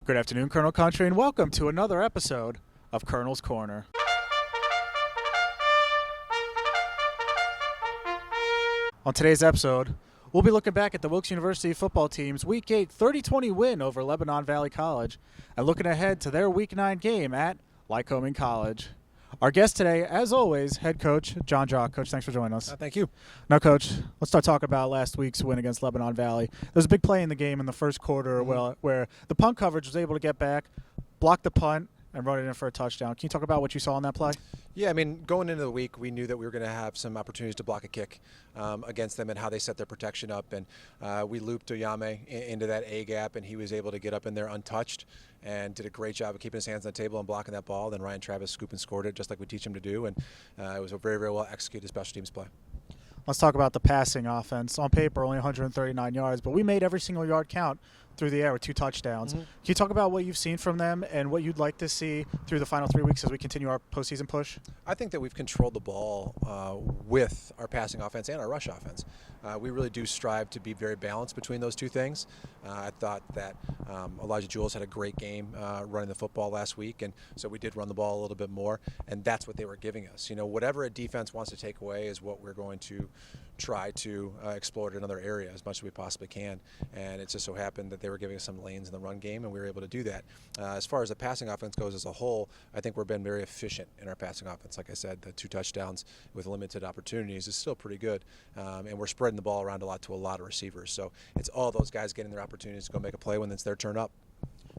Good afternoon, Colonel Country, and welcome to another episode of Colonel's Corner. On today's episode, we'll be looking back at the Wilkes University football team's Week 8 30-20 win over Lebanon Valley College and looking ahead to their Week 9 game at Lycoming College. Our guest today, as always, head coach Jon Drach. Coach, thanks for joining us. Thank you. Now, Coach, let's start talking about last week's win against Lebanon Valley. There was a big play in the game in the first quarter where the punt coverage was able to get back, block the punt, and run it in for a touchdown. Can you talk about what you saw in that play? Yeah, I mean, going into the week, we knew that we were going to have some opportunities to block a kick against them and how they set their protection up. And we looped Oyame into that A gap, and he was able to get up in there untouched and did a great job of keeping his hands on the table and blocking that ball. Then Ryan Travis scooped and scored it just like we teach him to do. And it was a very, very well executed special teams play. Let's talk about the passing offense. On paper, only 139 yards, but we made every single yard count through the air with 2 touchdowns. Can you talk about what you've seen from them and what you'd like to see through the final 3 weeks as we continue our postseason push? I think that we've controlled the ball with our passing offense and our rush offense. We really do strive to be very balanced between those two things. I thought that Elijah Jules had a great game running the football last week, and so we did run the ball a little bit more, and that's what they were giving us. You know, whatever a defense wants to take away is what we're going to try to exploit in another area as much as we possibly can, and it just so happened that they were giving us some lanes in the run game, and we were able to do that. As far as the passing offense goes as a whole, I think we've been very efficient in our passing offense. Like I said, the 2 touchdowns with limited opportunities is still pretty good, and we're spreading the ball around a lot to a lot of receivers. So it's all those guys getting their opportunities to go make a play when it's their turn up.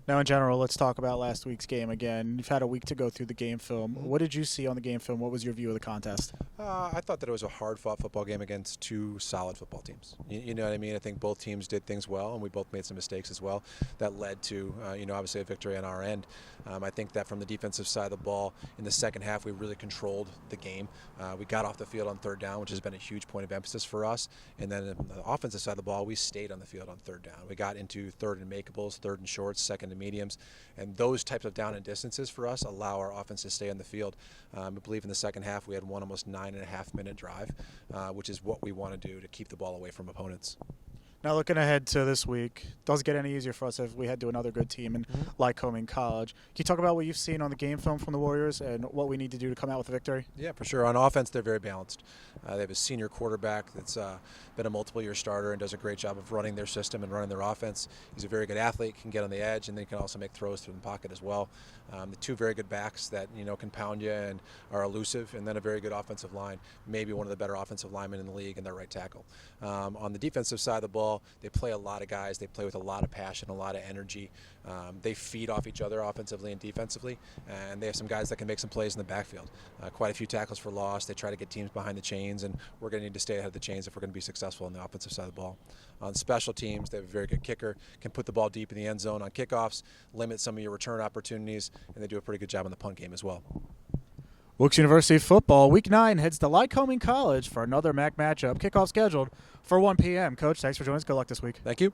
Now, in general, let's talk about last week's game again. You've had a week to go through the game film. What did you see on the game film? What was your view of the contest? I thought that it was a hard-fought football game against 2 solid football teams. You know what I mean? I think both teams did things well, and we both made some mistakes as well that led to, obviously a victory on our end. I think that from the defensive side of the ball, in the second half, we really controlled the game. We got off the field on 3rd down, which has been a huge point of emphasis for us. And then on the offensive side of the ball, we stayed on the field on 3rd down. We got into 3rd and makeables, 3rd and shorts, 2nd and mediums. And those types of down and distances for us allow our offense to stay on the field. I believe in the second half we had one almost 9.5-minute drive, which is what we want to do to keep the ball away from opponents. Now, looking ahead to this week, does it get any easier for us if we head to another good team in Lycoming College? Can you talk about what you've seen on the game film from the Warriors and what we need to do to come out with a victory? Yeah, for sure. On offense, they're very balanced. They have a senior quarterback that's been a multiple-year starter and does a great job of running their system and running their offense. He's a very good athlete, can get on the edge, and then he can also make throws through the pocket as well. The 2 very good backs that can pound you and are elusive, and then a very good offensive line, maybe one of the better offensive linemen in the league, and their right tackle. On the defensive side of the ball, they play a lot of guys. They play with a lot of passion, a lot of energy. They feed off each other offensively and defensively, and they have some guys that can make some plays in the backfield. Quite a few tackles for loss. They try to get teams behind the chains, and we're going to need to stay ahead of the chains if we're going to be successful on the offensive side of the ball. On special teams, they have a very good kicker, can put the ball deep in the end zone on kickoffs, limit some of your return opportunities, and they do a pretty good job on the punt game as well. Wilkes University football, Week 9, heads to Lycoming College for another MAC matchup. Kickoff scheduled for 1 p.m. Coach, thanks for joining us. Good luck this week. Thank you.